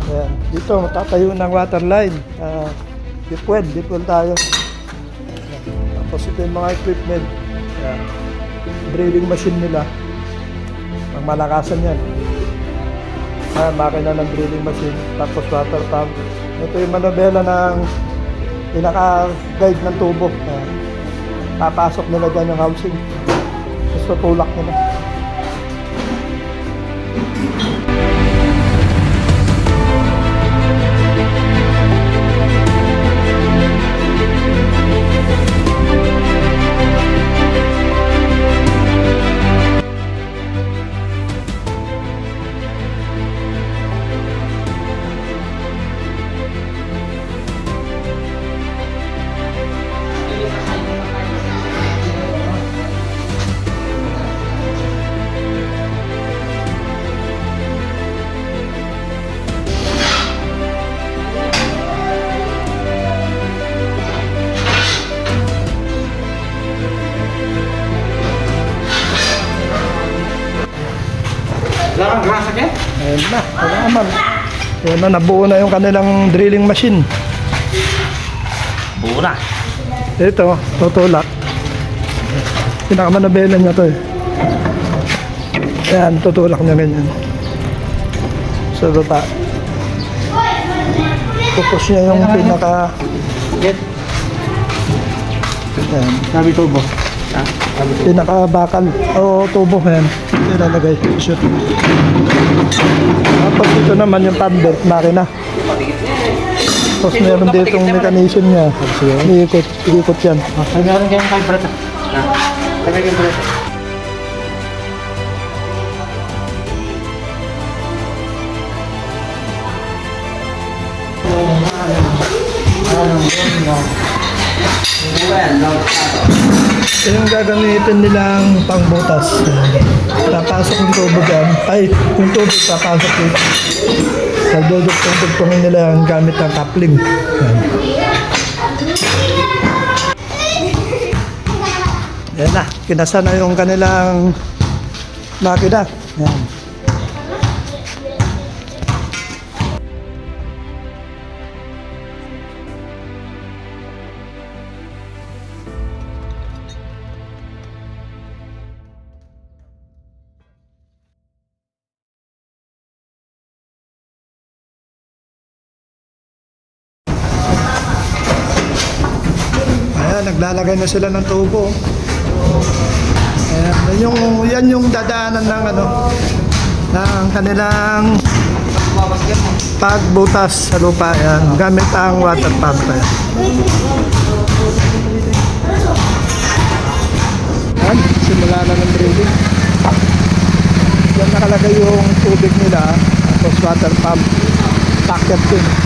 Ayan. Dito, tatayo ng water line. Deep well tayo. Tapos ito yung mga equipment. Ayan. Drilling machine nila. Ang malakasan yan. Ayan, makina ng drilling machine. Tapos water pump. Ito yung manobela ng pinaka-guide ng tubo. Ayan. Papasok nila dyan yung housing. Tapos tutulak nila. Wala kang grasa ka? Ayan na, wala naman. Ayan na, nabuo na yung kanilang drilling machine. Buo na. Ito, tutulak. Pinakamanabela niya to eh. Ayan, tutulak niya ganyan. Sa baba. Pupus niya yung pinaka... Get. Ayan. Sabi tubo. Ha? Sabi tubo. Pinaka-bakal. O tubo. Ayan. Ilalagay. Shoot. Tapos ito naman yung pad-belt makina. Tapos meron ditong mechanism niya. Iikot yan. Sabi meron kayong vibrator. Ha? Sabi kayong vibrator. Ito yung gagamitin nilang pangbutas. Papasok yung tubo dyan. Ay, yung tubo papasok dito. Dudugtong-dugtongin nila yung gamit ng coupling. Yan. Yan na, kinasa na yung kanilang makina. Yan. Ayan, naglalagay na sila ng tubo. Ayan, yan yung dadaanan ng ng kanilang pagbutas sa lupa. Ayan, gamit ang water pump. Ayan, simula na ng drilling. Yan nakalagay yung tubig nila. Tapos water pump. Packet din.